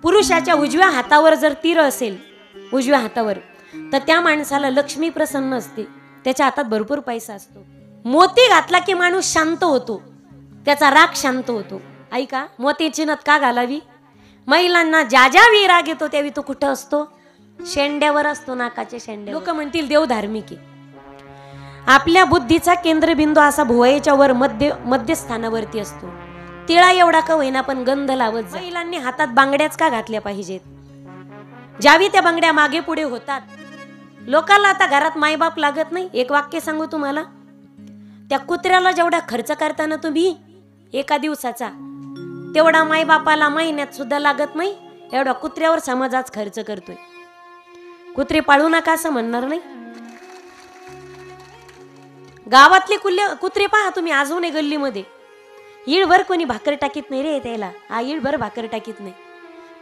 पुरुषाच्या उजव्या हातावर जर तीर असेल, उजव्या हातावर, तर त्या माणसाला लक्ष्मी प्रसन्न असते, त्याच्या हातात भरपूर पैसा असतो. मोती घातला की माणूस शांत होतो, त्याचा राग शांत होतो. ऐका, मोतीची नथ का घालावी? महिलांना ज्या ज्या वेळी राग येतो त्यावेळी तो कुठं असतो? शेंड्यावर असतो, नाकाच्या शेंड्या. लोक म्हणतील देव धार्मिक आहे. आपल्या बुद्धीचा केंद्रबिंदू असा भुवयाच्या वर मध्यस्थानावरती असतो. तिळा एवढा का होईना पण गंध लावत जा. महिलांनी हातात बांगड्याच का घातल्या पाहिजेत? ज्यावेळी त्या बांगड्या मागे पुढे होतात, लोकांना आता घरात मायबाप लागत नाही. एक वाक्य सांगू तुम्हाला, त्या कुत्र्याला जेवढा खर्च करताना तुम्ही एका दिवसाचा, तेवढा मायबापाला महिन्यात सुद्धा लागत नाही. एवढा कुत्र्यावर समाज आज खर्च करतोय. कुत्रे पाळू नका असं म्हणणार नाही. गावातले कुत्रे पहा तुम्ही, अजूनही गल्लीमध्ये इळभर कोणी भाकर टाकीत नाही रे त्याला. इळभर भाकर टाकीत नाही.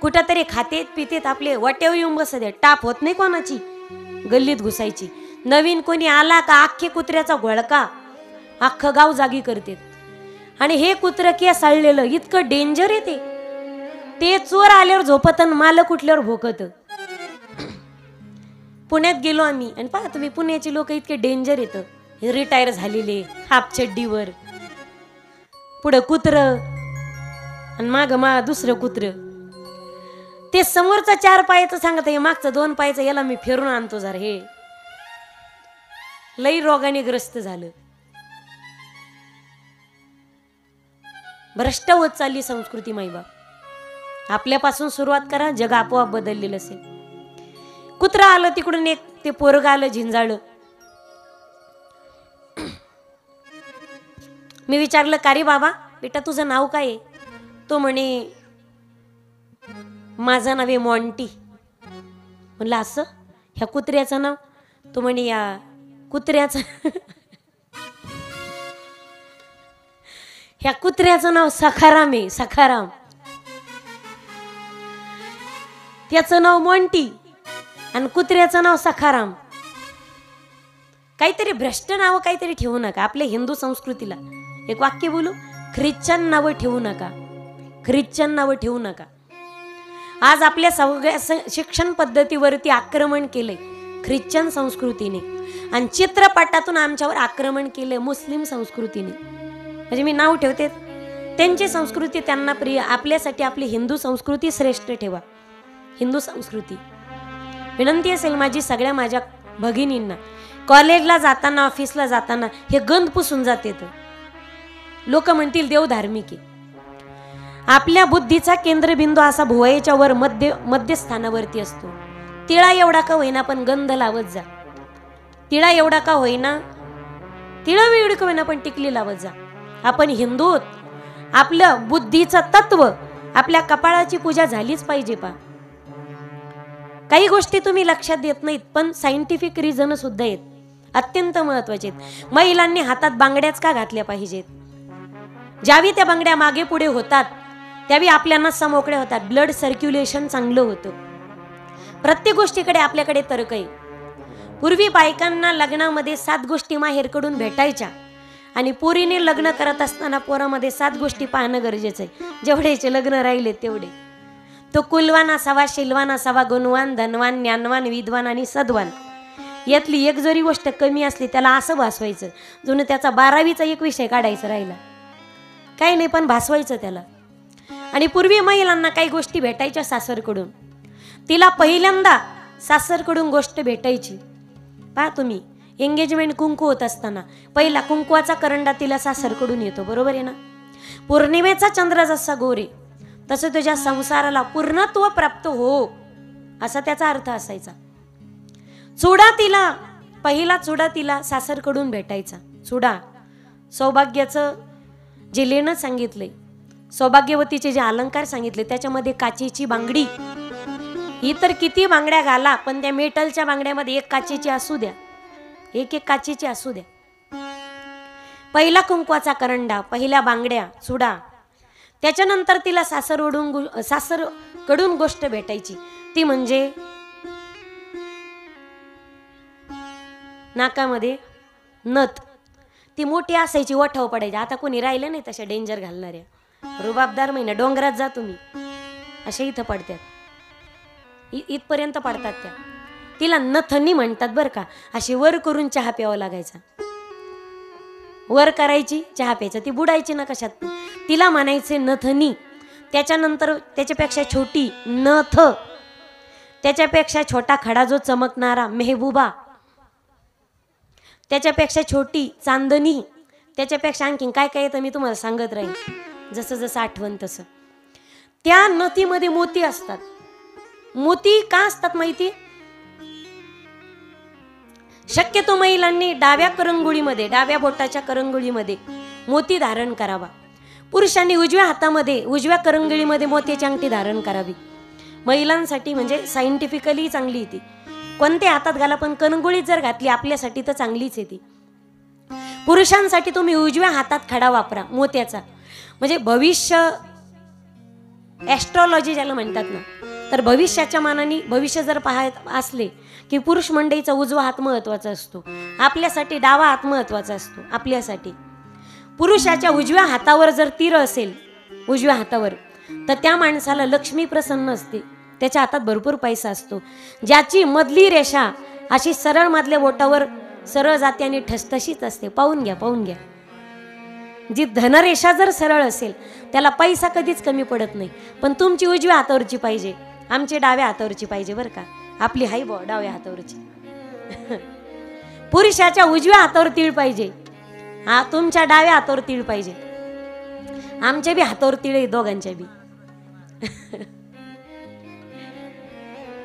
कुठं तरी खातेत पितेत, आपले वाट्यावर येऊन बसत, टाप होत नाही कोणाची गल्लीत घुसायची. नवीन कोणी आला का अख्खे कुत्र्याचा घोळका अख्खं गाव जागी करते. आणि हे कुत्र के साळलेलं इतकं डेंजर आहे ते चोर आल्यावर झोपत आणि मालक उठल्यावर भोकत. पुण्यात गेलो आम्ही आणि पहा तुम्ही, पुण्याची लोक इतके डेंजर येतं. रिटायर झालेले, हाफ चड्डीवर, पुढं कुत्र आणि माग दुसरं कुत्र. ते समोरचा 4 पायाचं सांगत, हे मागचं 2 पायाचं, याला मी फिरून आणतो जरा. हे लई रोगाने ग्रस्त झालं. भ्रष्ट होत चालली संस्कृती. माईबाप, आपल्यापासून सुरुवात करा, जग आपोआप बदललेलं असेल. कुत्रा आलं तिकडून, एक ते पोरग आलं झिंजाळलं. मी विचारलं, का रे बाबा, बेटा तुझं नाव काय आहे? तो म्हणे, माझं नाव आहे मॉन्टी. म्हणलं असं, ह्या कुत्र्याचं नाव? तो म्हणे, या कुत्र्याचं ह्या कुत्र्याचं नाव सखाराम आहे, सखाराम. त्याचं नाव मॉन्टी आणि कुत्र्याचं नाव सखाराम. काहीतरी भ्रष्ट नाव काहीतरी ठेवू नका. आपल्या हिंदू संस्कृतीला एक वाक्य बोलू, ख्रिश्चन नावं ठेवू नका, ख्रिश्चन नावं ठेवू नका. आज आपल्या सगळ्या शिक्षण पद्धतीवरती आक्रमण केलंय ख्रिश्चन संस्कृतीने, आणि चित्रपटातून आमच्यावर आक्रमण केलंय मुस्लिम संस्कृतीने. म्हणजे मी नाव ठेवते, त्यांची संस्कृती त्यांना प्रिय, आपल्यासाठी आपली हिंदू संस्कृती श्रेष्ठ ठेवा. हिंदू संस्कृती. विनंती असेल माझी सगळ्या माझ्या भगिनींना, कॉलेजला जाताना, ऑफिसला जाताना हे गंध पुसून जाते. लोक म्हणतील देव धार्मिक आहे. आपल्या बुद्धीचा केंद्रबिंदू असा भुवयाच्या वर मध्यस्थानावरती असतो. तिळा एवढा का होईना पण गंध लावत जा. तिळा एवढा का होईना, तिळा एवढी का होईना पण टिकली लावत जा. आपण हिंदू आहोत. आपलं बुद्धीचं तत्व, आपल्या कपाळाची पूजा झालीच पाहिजे. काही गोष्टी तुम्ही लक्षात देत नाहीत, पण सायंटिफिक रिझन सुद्धा आहेत, अत्यंत महत्वाचे आहेत. महिलांनी हातात बांगड्याच का घातल्या पाहिजेत? ज्यावेळी त्या बांगड्या मागे पुढे होतात त्यावेळी आपल्या नसा मोकळ्या होतात, ब्लड सर्क्युलेशन चांगलं होतं. प्रत्येक गोष्टीकडे आपल्याकडे तर्क आहे. पूर्वी बायकांना लग्नामध्ये 7 गोष्टी माहेरकडून भेटायच्या, आणि पोरीने लग्न करत असताना पोरामध्ये 7 गोष्टी पाहणं गरजेचं आहे. जेवढेचे लग्न राहिले तेवढे. तो कुलवान असावा, शिलवान असावा, गुणवान, धनवान, ज्ञानवान, विद्वान आणि सद्वान. यातली एक जरी गोष्ट कमी असली त्याला असं भासवायचं जणू त्याचा 12वीचा एक विषय काढायचा राहिला. काही नाही, पण भासवायचं त्याला. आणि पूर्वी महिलांना काही गोष्टी भेटायच्या सासरकडून. तिला पहिल्यांदा सासरकडून गोष्ट भेटायची. पहा तुम्ही, एंगेजमेंट कुंकू होत असताना पहिला कुंकवाचा करंडा तिला सासरकडून येतो, बरोबर आहे ना? पौर्णिमेचा चंद्र जसा गोरे तसं तुझ्या संसाराला पूर्णत्व प्राप्त हो, असा त्याचा अर्थ असायचा. चुडा तिला, पहिला चुडा तिला सासरकडून भेटायचा. चुडा, सौभाग्याचं जे लेणं सांगितलंय, सौभाग्यवतीचे जे अलंकार सांगितले, त्याच्यामध्ये काचेची बांगडी. ही तर किती बांगड्या घाला, पण त्या मेटलच्या बांगड्यामध्ये एक काचेची असू द्या, एक काचेची असू द्या. पहिला कुंकवाचा करंडा, पहिल्या बांगड्या, चुडा. त्याच्यानंतर तिला सासरकडून गोष्ट भेटायची, ती म्हणजे नाकामध्ये नथ. ती मोठी असायची, वठाव पडायची. आता कोणी राहिलं नाही तशा डेंजर घालणाऱ्या. रुबाबदार महिना, डोंगरात जा तुम्ही, अशा इथं पडतात. इथपर्यंत पडतात त्या. तिला नथनी म्हणतात बरं का. अशी वर करून चहा प्यावा लागायचा. वर करायची चहा प्यायचा, ती बुडायची ना कशात. तिला म्हणायचे नथनी. त्याच्यानंतर त्याच्यापेक्षा छोटी नथ, त्याच्यापेक्षा छोटा खडा जो चमकणारा मेहबूबा, त्याच्यापेक्षा छोटी चांदणी, त्याच्यापेक्षा आणखीन काय काय येतं मी तुम्हाला सांगत राहीन जसं जसं आठवण तसं. त्या नथीमध्ये मोती असतात. मोती का असतात माहिती? शक्यतो महिलांनी डाव्या करंगुळीमध्ये, डाव्या बोटाच्या करंगुळीमध्ये मोती धारण करावा. पुरुषांनी उजव्या हातामध्ये, उजव्या करंगुळीमध्ये मोत्याची अंगठी धारण करावी. महिलांसाठी म्हणजे सायंटिफिकली चांगली ती. कोणत्या हातात घाला पण करंगुळीत जर घातली आपल्यासाठी तर चांगलीच आहे ती. पुरुषांसाठी तुम्ही उजव्या हातात खडा वापरा मोत्याचा. म्हणजे भविष्य ॲस्ट्रॉलॉजी ज्याला म्हणतात ना, तर भविष्याच्या मानाने भविष्य जर पाहत असले की पुरुष मंडळीचा उजवा हात महत्वाचा असतो, आपल्यासाठी डावा हात महत्वाचा असतो. आपल्यासाठी पुरुषाच्या उजव्या हातावर जर तीर असेल उजव्या हातावर, तर त्या माणसाला लक्ष्मी प्रसन्न असते, त्याच्या हातात भरपूर पैसा असतो. ज्याची मधली रेषा अशी सरळ मधल्या बोटावर सरळ जाते आणि ठसठशीत असते, पाहून घ्या, पाहून घ्या. जी धनरेषा जर सरळ असेल त्याला पैसा कधीच कमी पडत नाही. पण तुमची उजव्या हातावरची पाहिजे, आमची डाव्या हातावरची पाहिजे बरं का. आपली हाई बॉ डाव्या हातावरची. पुरुषाच्या उजव्या हातावर तीळ पाहिजे, हा तुमच्या डाव्या हातावर तीळ पाहिजे. आमच्या बी हातावर तीळ आहे दोघांच्या बी.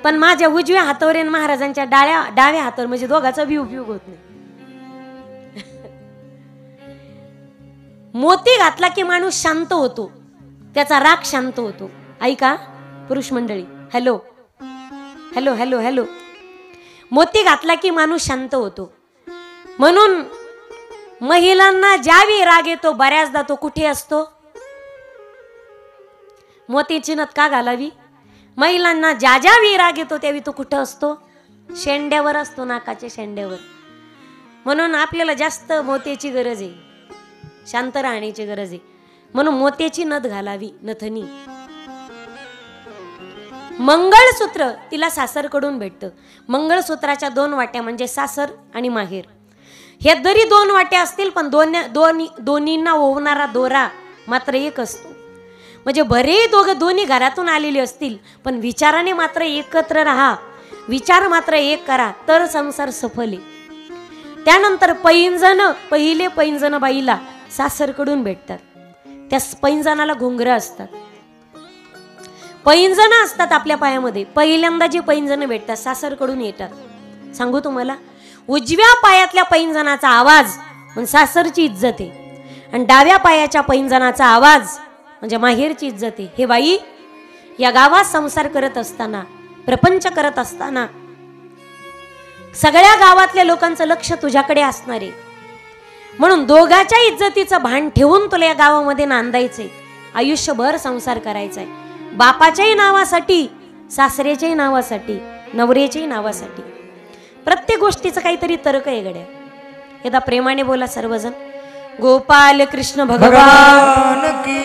पण माझ्या उजव्या हातावर आणि महाराजांच्या डाव्या हातावर म्हणजे दोघाचा बी उपयोग होत नाही. मोती घातला की माणूस शांत होतो, त्याचा राग शांत होतो. ऐका पुरुष मंडळी, हॅलो हॅलो हॅलो हॅलो. मोती घातला की माणूस शांत होतो. म्हणून महिलांना ज्यावेळी राग येतो बऱ्याचदा तो कुठे असतो? मोतीची नथ का घालावी? महिलांना ज्या वेळी राग येतो त्यावेळी तो कुठं असतो? शेंड्यावर असतो, नाकाच्या शेंड्यावर. म्हणून आपल्याला जास्त मोत्याची गरज आहे, शांत राहण्याची गरज आहे. म्हणून मोत्याची नथ घालावी, नथनी. मंगळसूत्र तिला सासरकडून भेटतं. मंगळसूत्राच्या 2 वाट्या म्हणजे सासर आणि माहेर. हे जरी 2 वाट्या असतील पण दोन्हींना ओवणारा दोरा मात्र एक असतो. म्हणजे बरे दोन्ही घरातून आलेले असतील पण विचाराने मात्र एकत्र राहा, विचार मात्र एक करा तर संसार सफल आहे. त्यानंतर पैंजण, पहिले पैंजण बाईला सासरकडून भेटतात. त्या पैंजणाला घुंगरं असतात, पैंजण असतात आपल्या पायामध्ये. पहिल्यांदा जी पैंजण भेटतात सासरकडून येतात. सांगू तुम्हाला, उजव्या पायातल्या पैंजणाचा आवाज म्हणजे सासरची इज्जत आहे, आणि डाव्या पायाच्या पैंजणाचा आवाज म्हणजे माहेरची इज्जत आहे. हे बाई, या गावात संसार करत असताना, प्रपंच करत असताना सगळ्या गावातल्या लोकांचं लक्ष तुझ्याकडे असणार आहे. म्हणून दोघाच्या इज्जतीचं भान ठेवून तुला या गावामध्ये नांदायचंय, आयुष्यभर संसार करायचाय. बापाच्याही नावासाठी, सासऱ्याच्याही नावासाठी, नवऱ्याच्याही नावासाठी. प्रत्येक गोष्टीचं काहीतरी तर्क आहे गड्या. एकदा प्रेमाने बोला सर्वजण, गोपाल कृष्ण भगवान की